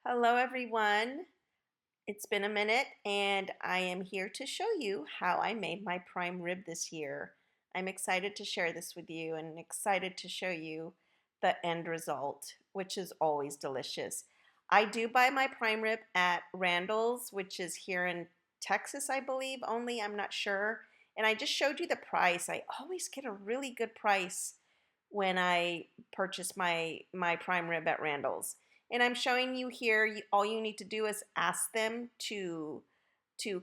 Hello everyone. It's been a minute and I am here to show you how I made my prime rib this year. I'm excited to share this with you and excited to show you the end result, which is always delicious. I do buy my prime rib at Randall's, which is here in Texas, I believe, only, I'm not sure. And I just showed you the price. I always get a really good price when I purchase my prime rib at Randall's. And I'm showing you here, all you need to do is ask them to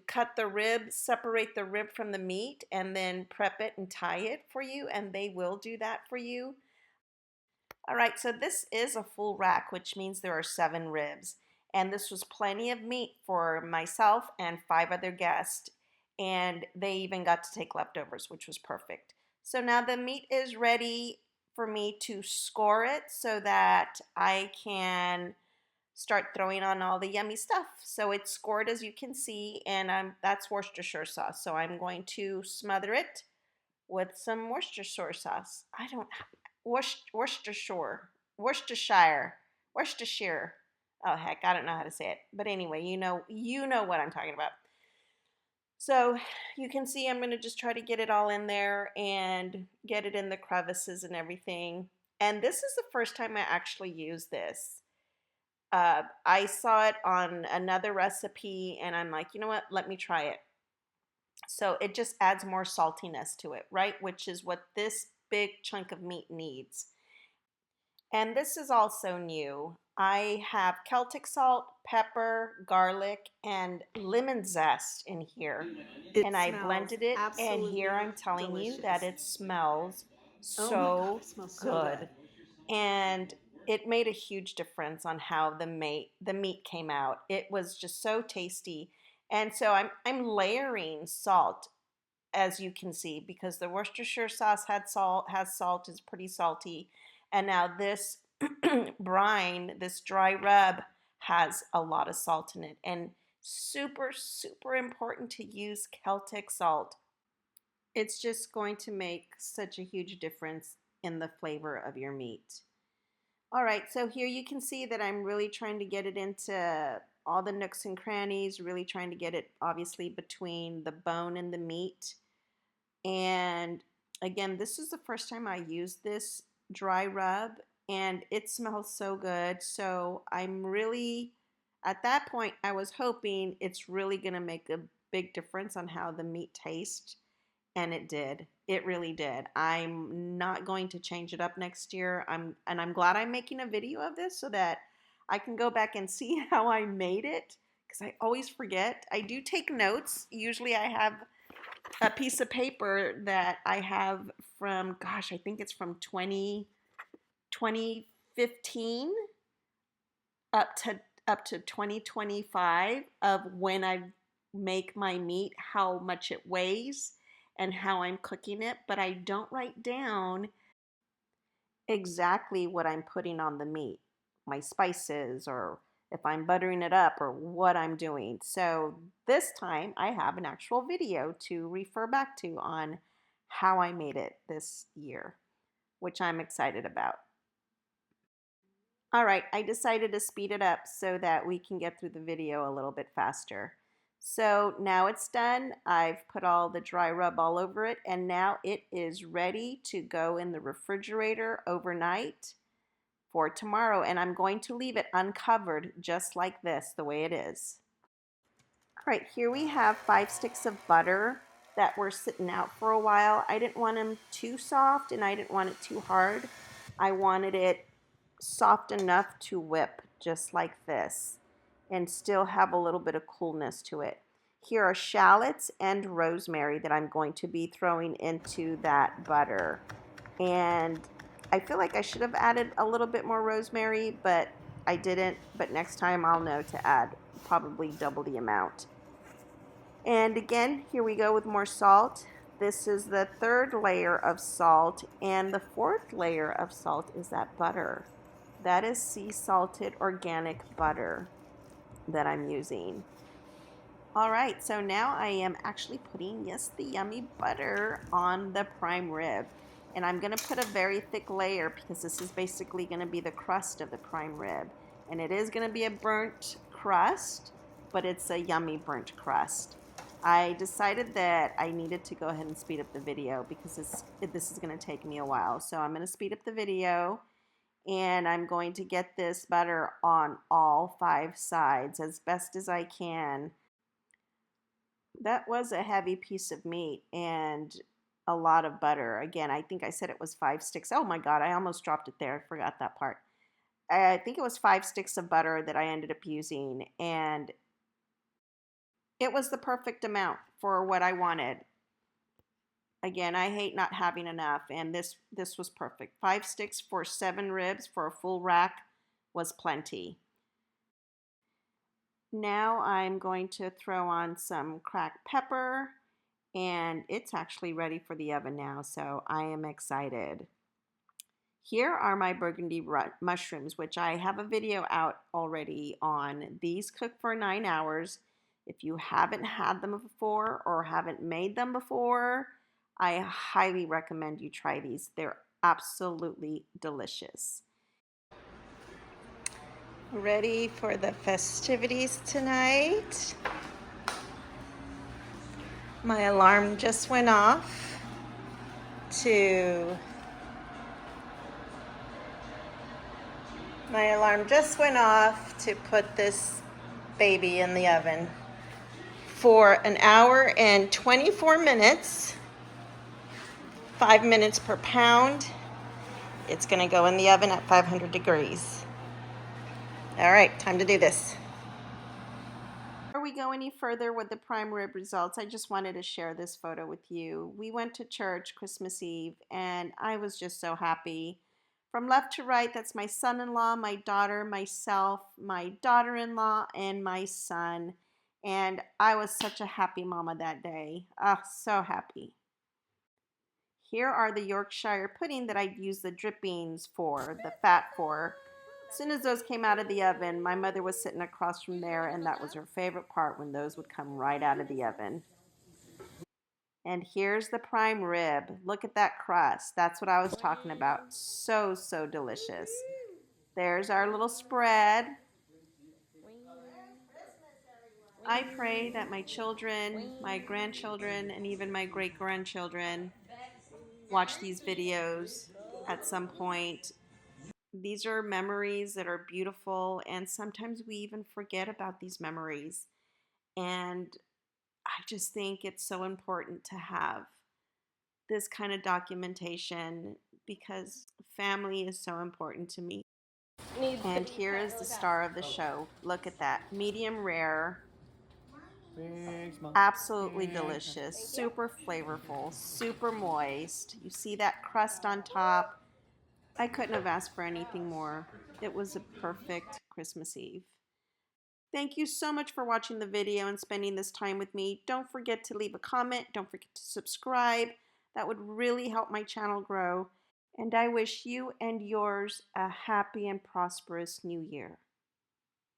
cut the rib, separate the rib from the meat, and then prep it and tie it for you, and they will do that for you. All right, so this is a full rack, which means there are 7 ribs. And this was plenty of meat for myself and 5 other guests. And they even got to take leftovers, which was perfect. So now the meat is ready for me to score it so that I can start throwing on all the yummy stuff. So it's scored, as you can see, and that's Worcestershire sauce. So I'm going to smother it with some Worcestershire sauce. I don't Worcestershire, Worcestershire, Worcestershire. Oh heck, I don't know how to say it. But anyway, you know what I'm talking about. So you can see I'm going to just try to get it all in there and get it in the crevices and everything. And this is the first time I actually use this. I saw it on another recipe and I'm like, you know what, let me try it. So it just adds more saltiness to it, right? Which is what this big chunk of meat needs. And this is also new. I have Celtic salt, pepper, garlic, and lemon zest in here. It And I smells blended it, and here absolutely I'm telling you that delicious. it smells Oh my God, so it smells so good. good. And it made a huge difference on how the meat came out. It was just so tasty. And so I'm layering salt, as you can see, because the Worcestershire sauce has salt, is pretty salty. And now this brine, this dry rub, has a lot of salt in it. And super, super important to use Celtic salt. It's just going to make such a huge difference in the flavor of your meat. All right, so here you can see that I'm really trying to get it into all the nooks and crannies, really trying to get it obviously between the bone and the meat. And again, this is the first time I used this dry rub and it smells so good. So I'm really, at that point, I was hoping it's really going to make a big difference on how the meat tastes. And it did. It really did. I'm not going to change it up next year. I'm glad I'm making a video of this so that I can go back and see how I made it because I always forget. I do take notes. Usually I have a piece of paper that I have from, gosh, I think it's from 2015 up to 2025 of when I make my meat, how much it weighs and how I'm cooking it, but I don't write down exactly what I'm putting on the meat, my spices, or if I'm buttering it up, or what I'm doing. So this time I have an actual video to refer back to on how I made it this year, which I'm excited about. All right, I decided to speed it up so that we can get through the video a little bit faster. So now it's done. I've put all the dry rub all over it, and now it is ready to go in the refrigerator overnight for tomorrow. And I'm going to leave it uncovered just like this, the way it is. All right, here we have 5 sticks of butter that were sitting out for a while. I didn't want them too soft and I didn't want it too hard. I wanted it soft enough to whip, just like this, and still have a little bit of coolness to it. Here are shallots and rosemary that I'm going to be throwing into that butter. And I feel like I should have added a little bit more rosemary, but I didn't. But next time I'll know to add probably double the amount. And again, here we go with more salt. This is the 3rd layer of salt, and the 4th layer of salt is that butter. That is sea salted organic butter that I'm using. All right, so now I am actually putting, yes, the yummy butter on the prime rib. And I'm gonna put a very thick layer because this is basically gonna be the crust of the prime rib. And it is going to be a burnt crust, but it's a yummy burnt crust. I decided that I needed to go ahead and speed up the video because this is going to take me a while. So I'm going to speed up the video, and I'm going to get this butter on all 5 sides as best as I can. That was a heavy piece of meat and a lot of butter. Again, I think I said it was 5 sticks. Oh my God, I almost dropped it there. I forgot that part. I think it was 5 sticks of butter that I ended up using, and it was the perfect amount for what I wanted. Again, I hate not having enough, and this was perfect. 5 sticks for 7 ribs for a full rack was plenty. Now I'm going to throw on some cracked pepper, and it's actually ready for the oven now, so I am excited. Here are my burgundy mushrooms, which I have a video out already on. These cook for 9 hours. If you haven't had them before or haven't made them before, I highly recommend you try these. They're absolutely delicious. Ready for the festivities tonight? My alarm just went off to put this baby in the oven for an hour and 24 minutes, 5 minutes per pound. It's going to go in the oven at 500 degrees. All right, time to do this. Before we go any further with the prime rib results, I just wanted to share this photo with you. We went to church Christmas Eve, and I was just so happy. From left to right, that's my son-in-law, my daughter, myself, my daughter-in-law, and my son. And I was such a happy mama that day. Oh, so happy. Here are the Yorkshire pudding that I used the drippings for, the fat for. As soon as those came out of the oven, my mother was sitting across from there, and that was her favorite part, when those would come right out of the oven. And here's the prime rib. Look at that crust. That's what I was talking about. So, so delicious. There's our little spread. I pray that my children, my grandchildren, and even my great-grandchildren watch these videos at some point. These are memories that are beautiful, and sometimes we even forget about these memories. And I just think it's so important to have this kind of documentation because family is so important to me. And here is the star of the show. Look at that. Medium rare. Absolutely delicious. Super flavorful. Super moist. You see that crust on top. I couldn't have asked for anything more. It was a perfect Christmas Eve. Thank you so much for watching the video and spending this time with me. Don't forget to leave a comment. Don't forget to subscribe. That would really help my channel grow. And I wish you and yours a happy and prosperous new year.